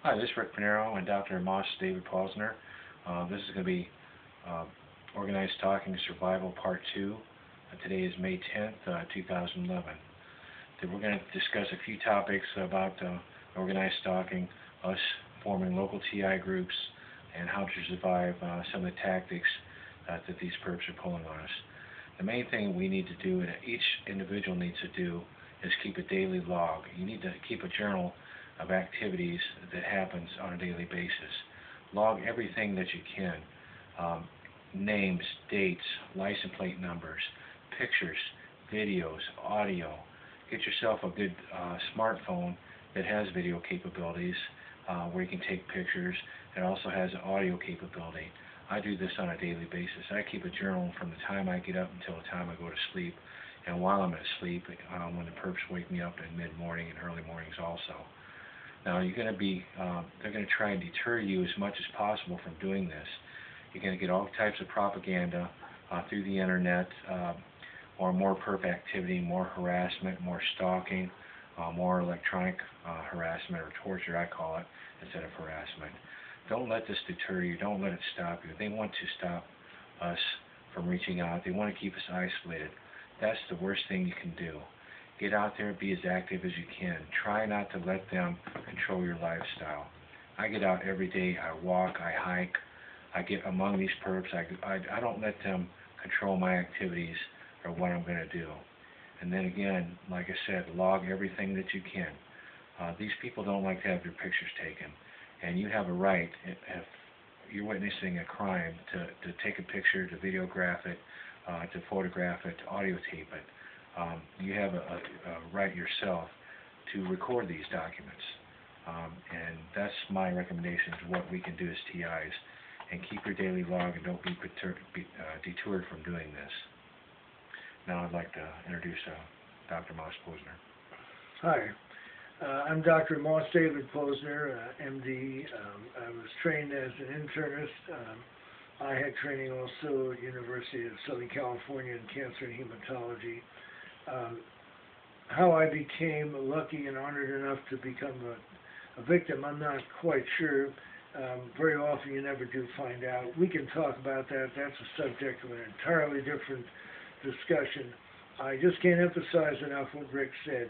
Hi, this is Rick Pinero and Dr. Moss David Pausner. This is going to be Organized Stalking Survival Part 2. Today is May 10th, 2011. We're going to discuss a few topics about organized stalking, us forming local TI groups, and how to survive some of the tactics that these perps are pulling on us. The main thing we need to do, and each individual needs to do, is keep a daily log. You need to keep a journal of activities that happens on a daily basis. Log everything that you can. Names, dates, license plate numbers, pictures, videos, audio. Get yourself a good smartphone that has video capabilities where you can take pictures. It also has an audio capability. I do this on a daily basis. I keep a journal from the time I get up until the time I go to sleep, and while I'm asleep, when the perps wake me up in mid-morning and early mornings also. Now you're going to be, they're going to try and deter you as much as possible from doing this. You're going to get all types of propaganda through the internet, or more perp activity, more harassment, more stalking, more electronic harassment or torture, I call it, instead of harassment. Don't let this deter you. Don't let it stop you. They want to stop us from reaching out. They want to keep us isolated. That's the worst thing you can do. Get out there, be as active as you can. Try not to let them control your lifestyle. I get out every day. I walk, I hike, I get among these perps. I don't let them control my activities or what I'm going to do. And then again, like I said, log everything that you can. These people don't like to have their pictures taken. And you have a right, if you're witnessing a crime, to take a picture, to videograph it, to photograph it, to audio tape it. You have a right yourself to record these documents. And that's my recommendation to what we can do as TIs. And keep your daily log and don't be detoured from doing this. Now I'd like to introduce Dr. Moss Posner. Hi, I'm Dr. Moss David Posner, MD. I was trained as an internist. I had training also at University of Southern California in cancer and hematology. How I became lucky and honored enough to become a victim, I'm not quite sure. Very often you never do find out. We can talk about that. That's a subject of an entirely different discussion. I just can't emphasize enough what Rick said.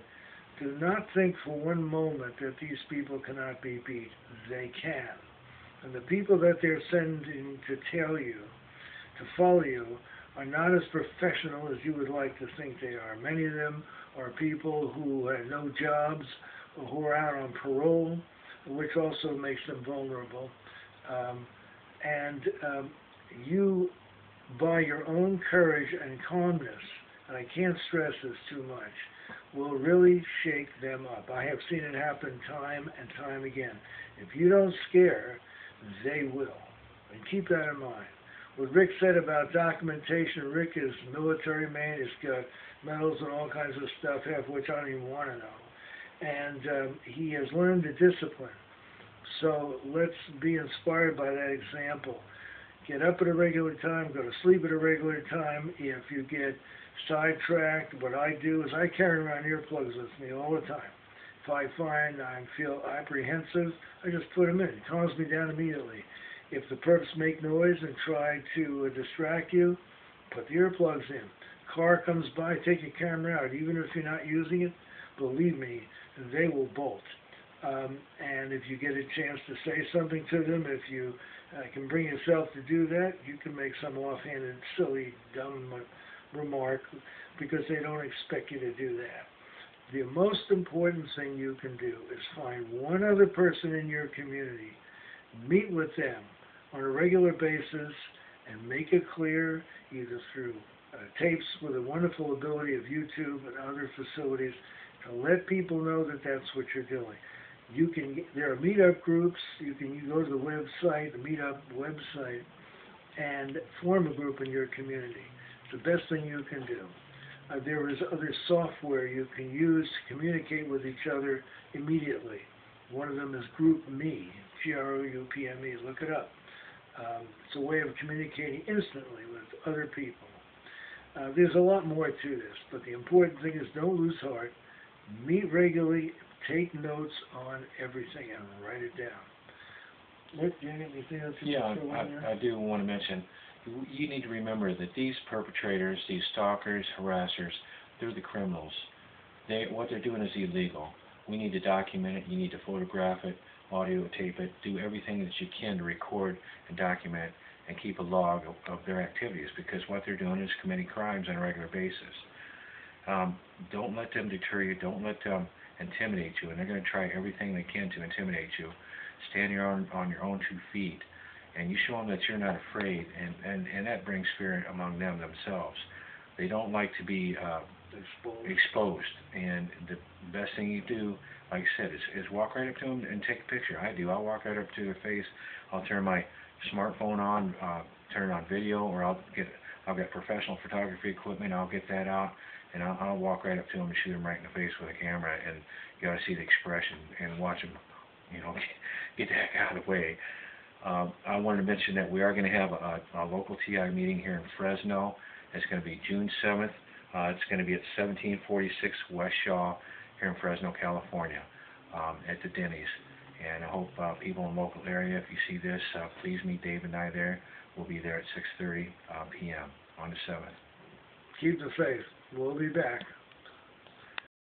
Do not think for one moment that these people cannot be beat. They can. And the people that they're sending to tell you, to follow you, are not as professional as you would like to think they are. Many of them are people who have no jobs, or who are out on parole, which also makes them vulnerable. You, by your own courage and calmness, and I can't stress this too much, will really shake them up. I have seen it happen time and time again. If you don't scare, they will. And keep that in mind. What Rick said about documentation, Rick is a military man. He's got medals and all kinds of stuff, half of which I don't even want to know. And he has learned the discipline. So let's be inspired by that example. Get up at a regular time, go to sleep at a regular time. If you get sidetracked, what I do is I carry around earplugs with me all the time. If I find I feel apprehensive, I just put them in. It calms me down immediately. If the perps make noise and try to distract you, put the earplugs in. Car comes by, take your camera out. Even if you're not using it, believe me, they will bolt. And if you get a chance to say something to them, if you can bring yourself to do that, you can make some offhanded, silly, dumb remark because they don't expect you to do that. The most important thing you can do is find one other person in your community, meet with them on a regular basis, and make it clear, either through tapes with the wonderful ability of YouTube and other facilities, to let people know that that's what you're doing. There are meetup groups. You can go to the website, the meetup website, and form a group in your community. It's the best thing you can do. There is other software you can use to communicate with each other immediately. One of them is GroupMe, G-R-O-U-P-M-E. Look it up. It's a way of communicating instantly with other people. There's a lot more to this, but the important thing is don't lose heart. Meet regularly, take notes on everything and write it down. Rick, do you have anything else you Yeah, want to throw in there? I do want to mention, you need to remember that these perpetrators, these stalkers, harassers, they're the criminals. What they're doing is illegal. We need to document it. You need to photograph it, audio tape it, do everything that you can to record and document and keep a log of their activities, because what they're doing is committing crimes on a regular basis. Don't let them deter you. Don't let them intimidate you. And they're going to try everything they can to intimidate you. Stand on your own 2 feet, and you show them that you're not afraid, and that brings fear among them themselves. They don't like to be exposed, and the best thing you do, like I said, is walk right up to them and take a picture. I do. I'll walk right up to their face. I'll turn my smartphone on, turn it on video, or I'll get professional photography equipment. I'll get that out, and I'll walk right up to them and shoot them right in the face with a camera. And you got to see the expression and watch them, get the heck out of the way. I wanted to mention that we are going to have a local TI meeting here in Fresno. It's going to be June 7th. It's going to be at 1746 West Shaw here in Fresno, California, at the Denny's. And I hope people in the local area, if you see this, please meet Dave and I there. We'll be there at 6:30 p.m. on the 7th. Keep the faith. We'll be back.